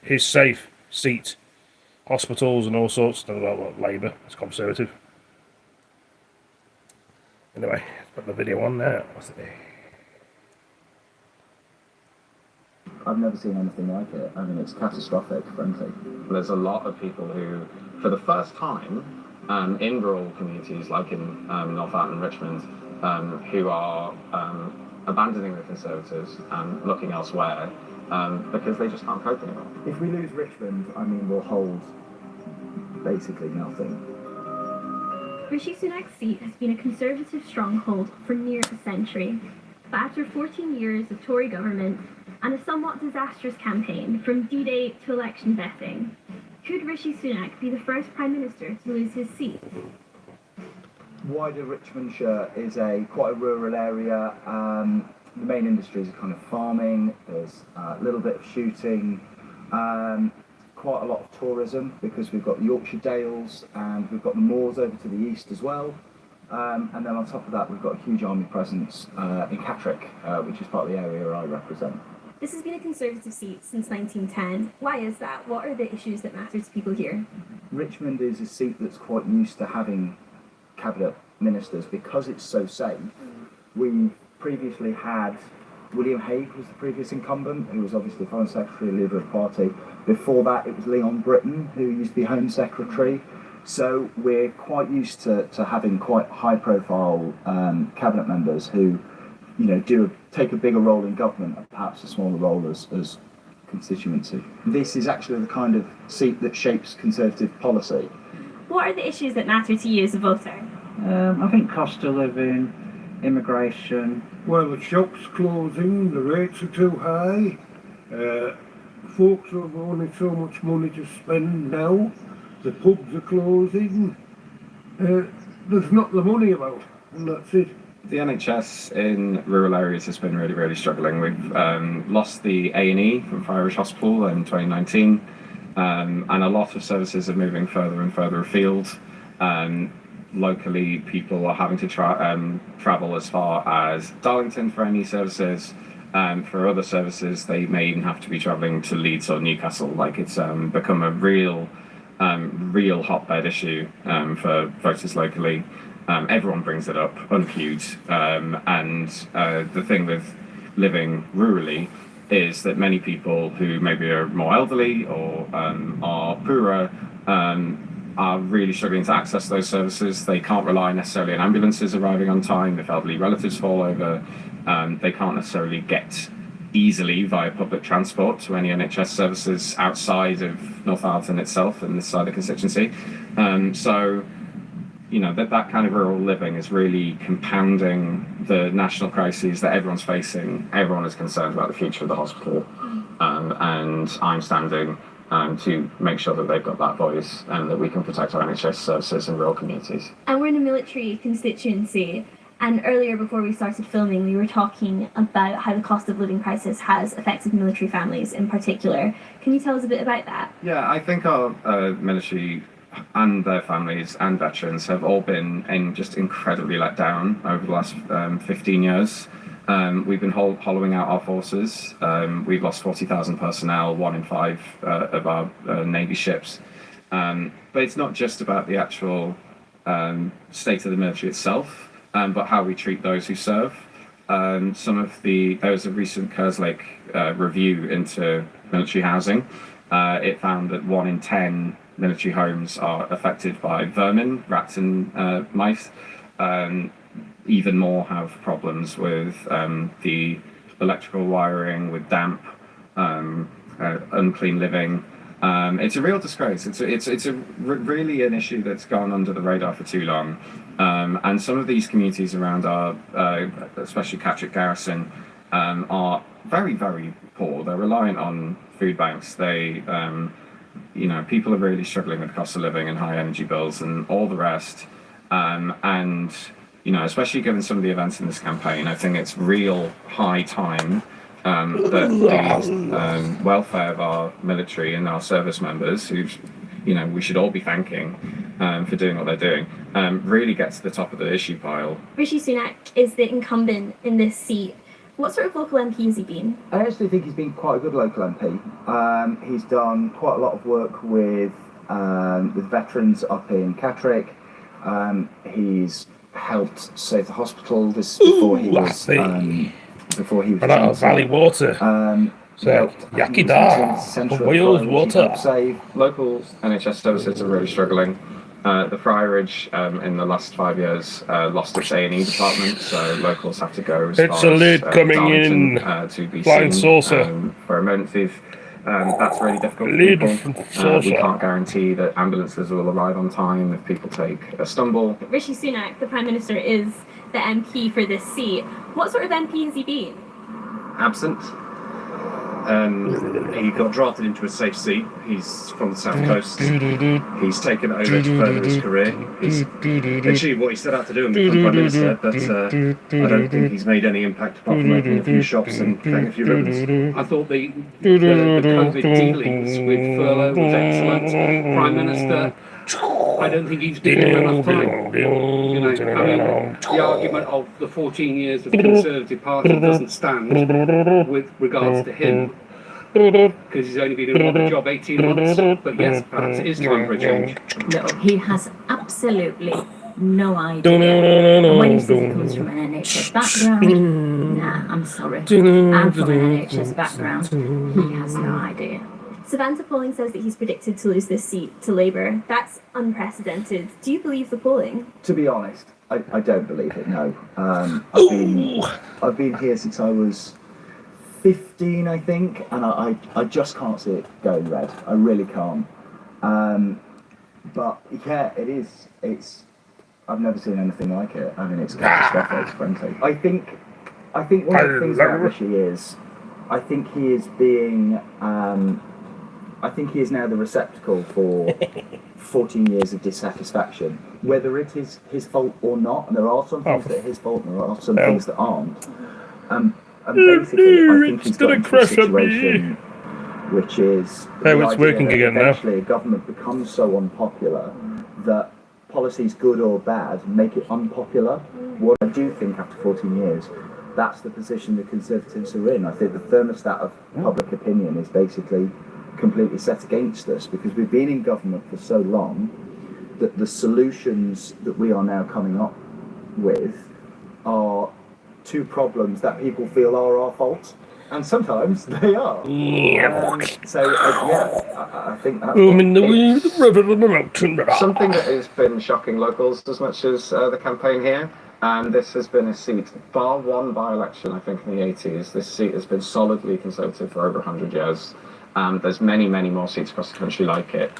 his safe seat. Hospitals and all sorts. Don't know about Labour. It's Conservative. Anyway, put the video on there. I've never seen anything like it. I mean, it's catastrophic, frankly. There's a lot of people who, for the first time, in rural communities like in Northallerton and Richmond, who are abandoning the Conservatives and looking elsewhere because they just can't cope anymore. If we lose Richmond, I mean, we'll hold basically nothing. Rishi Sunak's seat has been a Conservative stronghold for near a century. But after 14 years of Tory government and a somewhat disastrous campaign from D-Day to election vetting, could Rishi Sunak be the first Prime Minister to lose his seat? Wider Richmondshire is quite a rural area. The main industries are kind of farming, there's a little bit of shooting, quite a lot of tourism because we've got the Yorkshire Dales and we've got the moors over to the east as well. And then on top of that, we've got a huge army presence in Catterick, which is part of the area I represent. This has been a Conservative seat since 1910. Why is that? What are the issues that matter to people here? Richmond is a seat that's quite used to having cabinet ministers because it's so safe. We previously had William Hague was the previous incumbent, who was obviously Foreign Secretary, leader of the party. Before that, it was Leon Britton, who used to be Home Secretary. So we're quite used to having quite high-profile cabinet members who, you know, take a bigger role in government and perhaps a smaller role as constituency. This is actually the kind of seat that shapes Conservative policy. What are the issues that matter to you as a voter? I think cost of living, immigration. Well, the shops closing, the rates are too high. Folks have only so much money to spend now. The pubs are closing. There's not the money about, and that's it. The NHS in rural areas has been really, really struggling. We've lost the A&E from Irish Hospital in 2019, and a lot of services are moving further and further afield. Locally, people are having to travel as far as Darlington for any services. For other services, they may even have to be travelling to Leeds or Newcastle. Like, it's become a real hotbed issue for voters locally. Everyone brings it up, unqueued. And the thing with living rurally is that many people who maybe are more elderly or are poorer are really struggling to access those services. They can't rely necessarily on ambulances arriving on time if elderly relatives fall over. They can't necessarily get easily via public transport to any NHS services outside of Northallerton itself and this side of the constituency. So, you know, that kind of rural living is really compounding the national crises that everyone's facing. Everyone is concerned about the future of the hospital, and I'm standing to make sure that they've got that voice and that we can protect our NHS services in rural communities. And we're in a military constituency, and earlier before we started filming, we were talking about how the cost of living crisis has affected military families in particular. Can you tell us a bit about that? Yeah, I think our military and their families and veterans have all been just incredibly let down over the last 15 years. We've been hollowing out our forces. We've lost 40,000 personnel, 1 in 5 of our Navy ships. But it's not just about the actual state of the military itself, but how we treat those who serve. There was a recent Kerslake review into military housing. It found that 1 in 10 military homes are affected by vermin, rats and mice. Even more have problems with the electrical wiring, with damp, unclean living. It's a real disgrace. It's really an issue that's gone under the radar for too long. And some of these communities around our, especially Catterick Garrison, are very, very poor. They're reliant on food banks. People are really struggling with cost of living and high energy bills and all the rest. And especially given some of the events in this campaign, I think it's real high time that the welfare of our military and our service members, who we should all be thanking for doing what they're doing, really get to the top of the issue pile. Rishi Sunak is the incumbent in this seat. What sort of local MP has he been? I actually think he's been quite a good local MP. He's done quite a lot of work with veterans up in Catterick. He's helped save the hospital before he was But out of Valley Water. So, Yakida, Wales Water. Save local NHS services are really struggling. The Friarage in the last 5 years lost its A&E department, so locals have to go as It's far a lid as coming Darlington, in. to be Flying seen saucer. for emergencies. That's really difficult for Lid people. from We saucer. can't guarantee that ambulances will arrive on time if people take a stumble. Rishi Sunak, the Prime Minister, is the MP for this seat. What sort of MP has he been? Absent. He got drafted into a safe seat. He's from the south coast. He's taken it over to further his career. He's achieved what he set out to do and become Prime Minister, but I don't think he's made any impact apart from opening a few shops and cutting a few ribbons. I thought the COVID dealings with furlough was excellent. Prime Minister, I don't think he's been given enough time. You know, I mean, the argument of the 14 years of the Conservative Party doesn't stand with regards to him, because he's only been in the job 18 months. But yes, perhaps it is time for a change. No, he has absolutely no idea. And when he says he comes from an NHS background, nah, I'm sorry. I'm from an NHS background. He has no idea. Savanta polling says that he's predicted to lose this seat to Labour. That's unprecedented. Do you believe the polling? To be honest, I don't believe it. No, I've been here since I was 15, I think, and I just can't see it going red. I really can't. But yeah, it is. I've never seen anything like it. I mean, it's catastrophic, frankly. I think one of the things about Richie is, I think he is being. I think he is now the receptacle for 14 years of dissatisfaction, whether it is his fault or not. And there are some things that are his fault, and there are some things that aren't. And basically, I think he's got into a situation which is it's working again now. Eventually, a government becomes so unpopular that policies, good or bad, make it unpopular. What I do think after 14 years, that's the position the Conservatives are in. I think the thermostat of public opinion is basically completely set against us, because we've been in government for so long that the solutions that we are now coming up with are two problems that people feel are our fault, and sometimes they are. I think that's Something that has been shocking locals as much as the campaign here, and this has been a seat, bar one by-election, I think, in the 80s, this seat has been solidly Conservative for over 100 years. There's many, many more seats across the country like it,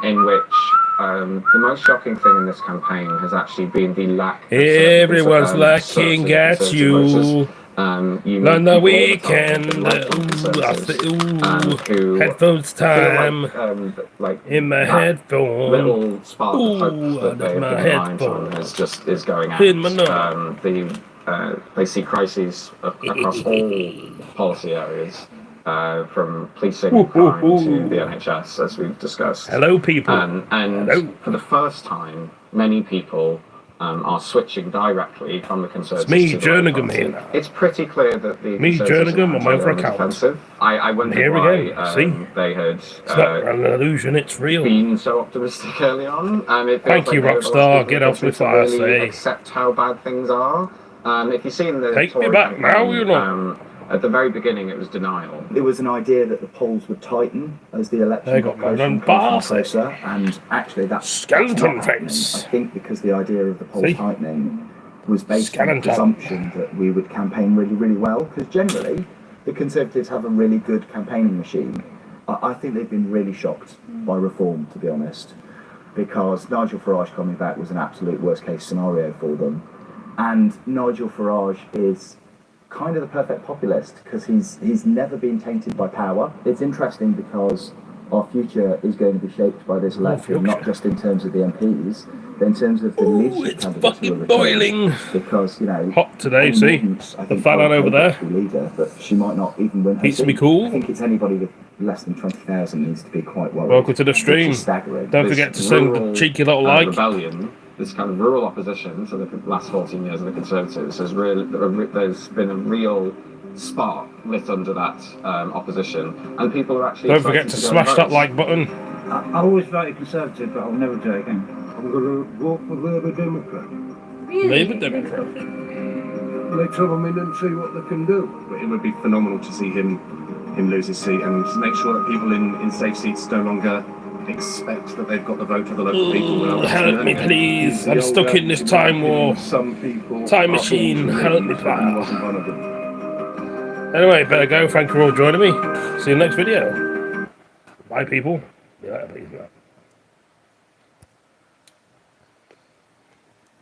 in which the most shocking thing in this campaign has actually been the lack of everyone's looking at you. On the weekend, headphones time, in my headphones, little spark of hope that they've been reliant on is going out. In my nose. They see crises across all policy areas, from policing, crime to the NHS, as we've discussed. Hello, people. And Hello. For the first time, many people are switching directly from the Conservatives It's me, to the Labour Jerningham, Party. here. It's pretty clear that the Me, Conservatives Jerningham, I'm over a count. defensive. I wondered Here why again, see? they had It's not an illusion, it's real. been so optimistic early on. It feels Thank you, like there are a lot of Rockstar. people Get off who me seem to fire, really say. accept how bad things are. If you see in the Take me Tory back now, campaign, you know. At the very beginning, it was denial. There was an idea that the polls would tighten as the election They got got closer and closer, and actually that's Skeleton not happening. face. I think because the idea of the polls See? tightening was based on the Skeleton. presumption that we would campaign really, really well, because generally the Conservatives have a really good campaigning machine. I think they've been really shocked by reform, to be honest, because Nigel Farage coming back was an absolute worst case scenario for them. And Nigel Farage is kind of the perfect populist, because he's never been tainted by power. It's interesting because our future is going to be shaped by this election, not just in terms of the MPs, but in terms of the leadership it's candidates who are fucking returning. boiling. Because, you know, Hot today, Amy see? Morton's, I The think, fat quite one over there. capable leader, but she might not even win her Needs to be seat. cool. I think it's anybody with less than 20,000 needs to be quite worried. Welcome to the Which stream. is staggering. Don't This forget to send the rural, cheeky little like. rebellion this kind of rural opposition to the last 14 years of the Conservatives there's been a real spark lit under that opposition, and people are actually Don't forget to excited go smash and that vote. like button. I always voted Conservative, but I'll never do it again. I'm going to vote for Labour Democrat. Really? Labour Democrat. Let's have them in and see what they can do. It would be phenomenal to see him lose his seat, and to make sure that people in safe seats no longer expect that they've got the vote of the local people. Ooh, help me, please. I'm stuck in this time war. Some people Time are machine, fortunate, help me, and pal. wasn't one of them. Anyway, better go. Thank you for all joining me. See you next video. Bye, people. Yeah, peace out.